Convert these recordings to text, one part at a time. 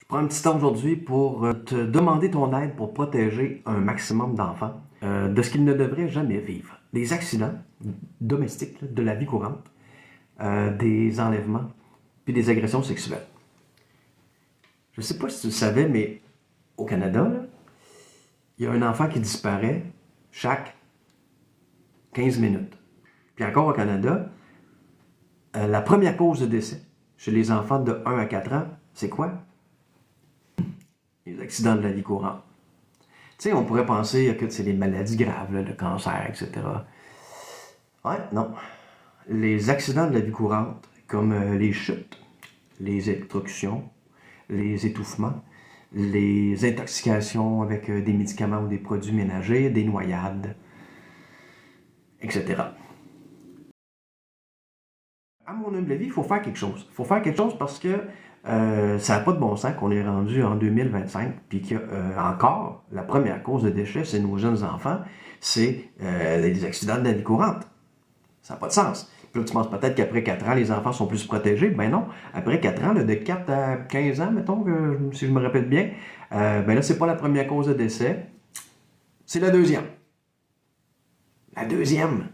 prends un petit temps aujourd'hui pour te demander ton aide pour protéger un maximum d'enfants de ce qu'ils ne devraient jamais vivre. Des accidents domestiques de la vie courante, des enlèvements, puis des agressions sexuelles. Je ne sais pas si tu le savais, mais au Canada, là, il y a un enfant qui disparaît chaque 15 minutes. Puis encore au Canada, la première cause de décès chez les enfants de 1 à 4 ans, c'est quoi? Les accidents de la vie courante. Tu sais, on pourrait penser que c'est les maladies graves, là, le cancer, etc. Ouais, non. Les accidents de la vie courante, comme les chutes, les électrocutions, les étouffements, les intoxications avec des médicaments ou des produits ménagers, des noyades, etc. À mon humble avis, il faut faire quelque chose. Il faut faire quelque chose parce que ça n'a pas de bon sens qu'on est rendu en 2025 puis que encore, la première cause de décès, c'est nos jeunes enfants, c'est les accidents de la vie courante. Ça n'a pas de sens. Puis là, tu penses peut-être qu'après 4 ans, les enfants sont plus protégés. Ben non. Après 4 ans, là, de 4 à 15 ans, mettons, si je me rappelle bien, ben là, c'est pas la première cause de décès, c'est la deuxième. La deuxième.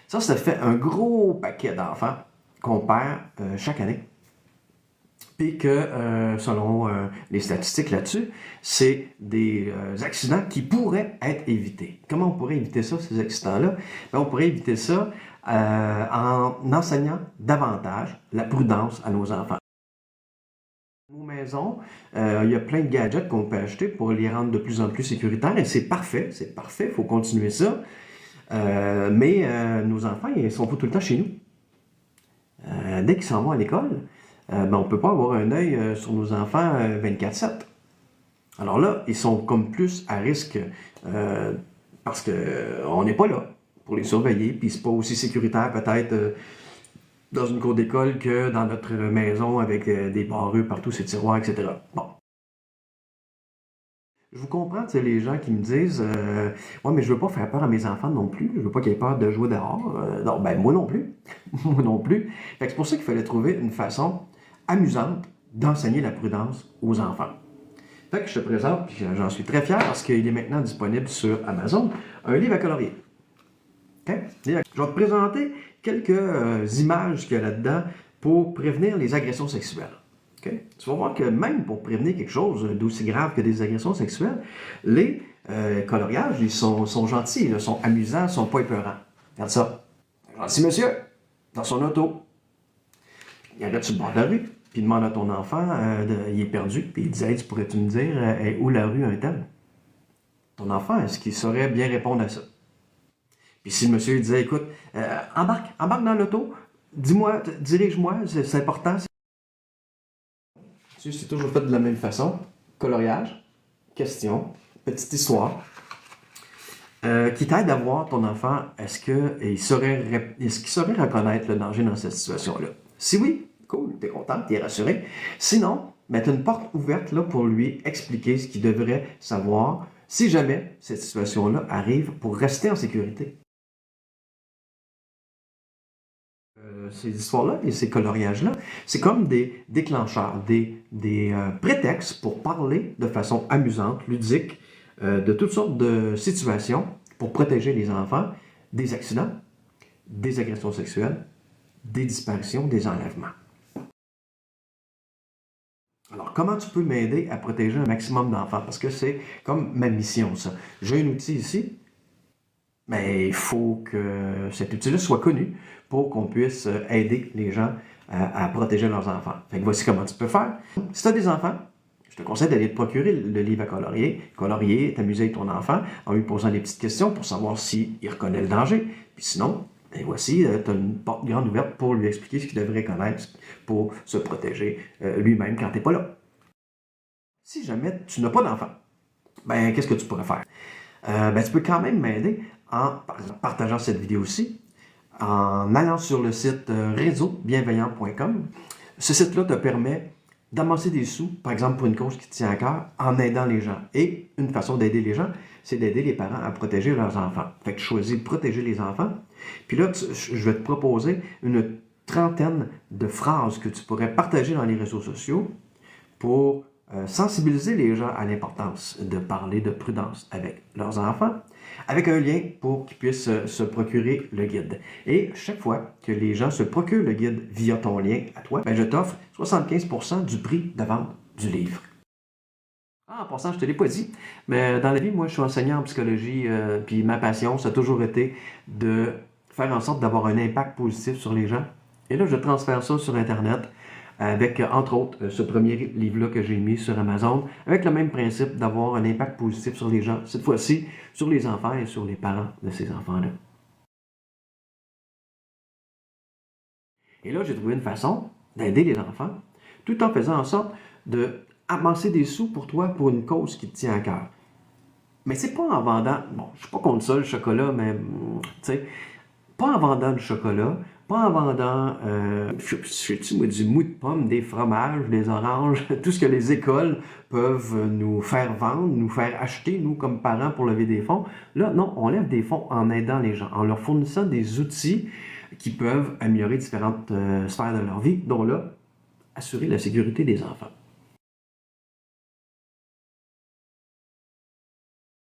Ça fait un gros paquet d'enfants qu'on perd chaque année. Puis que, selon les statistiques là-dessus, c'est des accidents qui pourraient être évités. Comment on pourrait éviter ça, ces accidents-là? Bien, on pourrait éviter ça en enseignant davantage la prudence à nos enfants. Dans nos maisons, il y a plein de gadgets qu'on peut acheter pour les rendre de plus en plus sécuritaires et c'est parfait, il faut continuer ça. Mais nos enfants, ils sont pas tout le temps chez nous. Dès qu'ils s'en vont à l'école, ben, on ne peut pas avoir un œil sur nos enfants 24/7. Alors là, ils sont comme plus à risque parce qu'on n'est pas là pour les surveiller, puis c'est pas aussi sécuritaire peut-être dans une cour d'école que dans notre maison avec des barreaux partout, ces tiroirs, etc. Bon. Je vous comprends, tu sais, les gens qui me disent ouais, mais je veux pas faire peur à mes enfants non plus, je veux pas qu'ils aient peur de jouer dehors. Non, ben moi non plus. Moi non plus. Fait que c'est pour ça qu'il fallait trouver une façon amusante d'enseigner la prudence aux enfants. Fait que je te présente, puis j'en suis très fier parce qu'il est maintenant disponible sur Amazon, un livre à colorier. Okay? Je vais te présenter quelques images qu'il y a là-dedans pour prévenir les agressions sexuelles. Okay? Tu vas voir que même pour prévenir quelque chose d'aussi grave que des agressions sexuelles, les coloriages, ils sont gentils, ils sont amusants, ils ne sont pas épeurants. Regarde ça. Un gentil monsieur, dans son auto. Il arrête sur le bord de la rue, puis il demande à ton enfant, il est perdu, puis il dit hey, « tu pourrais-tu me dire où la rue un tel? » Ton enfant, est-ce qu'il saurait bien répondre à ça? Puis si le monsieur il disait « Écoute, embarque dans l'auto, dis-moi, dirige-moi, c'est important. » C'est toujours fait de la même façon. Coloriage, question, petite histoire, qui t'aide à voir ton enfant, est-ce qu'il saurait reconnaître le danger dans cette situation-là? Si oui, cool, t'es content, t'es rassuré. Sinon, mettre une porte ouverte là, pour lui expliquer ce qu'il devrait savoir si jamais cette situation-là arrive pour rester en sécurité. Ces histoires-là et ces coloriages-là, c'est comme des déclencheurs, des prétextes pour parler de façon amusante, ludique, de toutes sortes de situations pour protéger les enfants des accidents, des agressions sexuelles, des disparitions, des enlèvements. Alors, comment tu peux m'aider à protéger un maximum d'enfants? Parce que c'est comme ma mission, ça. J'ai un outil ici, mais il faut que cet outil-là soit connu pour qu'on puisse aider les gens à protéger leurs enfants. Fait que voici comment tu peux faire. Si tu as des enfants, je te conseille d'aller te procurer le livre à colorier, t'amuser avec ton enfant en lui posant des petites questions pour savoir s'il reconnaît le danger. Puis sinon, ben voici, tu as une porte grande ouverte pour lui expliquer ce qu'il devrait connaître pour se protéger lui-même quand tu n'es pas là. Si jamais tu n'as pas d'enfant, ben qu'est-ce que tu pourrais faire? Ben, tu peux quand même m'aider en partageant cette vidéo-ci, en allant sur le site réseaubienveillant.com. Ce site-là te permet d'amasser des sous, par exemple pour une cause qui te tient à cœur, en aidant les gens. Et une façon d'aider les gens, c'est d'aider les parents à protéger leurs enfants. Fait que tu choisis de protéger les enfants. Puis là, je vais te proposer une trentaine de phrases que tu pourrais partager dans les réseaux sociaux pour sensibiliser les gens à l'importance de parler de prudence avec leurs enfants, avec un lien pour qu'ils puissent se procurer le guide. Et chaque fois que les gens se procurent le guide via ton lien à toi, ben je t'offre 75% du prix de vente du livre. Ah, en passant, je te l'ai pas dit, mais dans la vie, moi, je suis enseignant en psychologie, puis ma passion, ça a toujours été de faire en sorte d'avoir un impact positif sur les gens. Et là, je transfère ça sur Internet avec, entre autres, ce premier livre-là que j'ai mis sur Amazon, avec le même principe d'avoir un impact positif sur les gens, cette fois-ci sur les enfants et sur les parents de ces enfants-là. Et là, j'ai trouvé une façon d'aider les enfants, tout en faisant en sorte de amasser des sous pour toi pour une cause qui te tient à cœur. Mais c'est pas en vendant, bon, je suis pas contre ça, le chocolat, mais, tu sais, pas en vendant du chocolat, pas en vendant, sais-tu, moi, du mou de pomme, des fromages, des oranges, tout ce que les écoles peuvent nous faire vendre, nous faire acheter, nous, comme parents, pour lever des fonds. Là, non, on lève des fonds en aidant les gens, en leur fournissant des outils qui peuvent améliorer différentes sphères de leur vie, dont là, assurer la sécurité des enfants.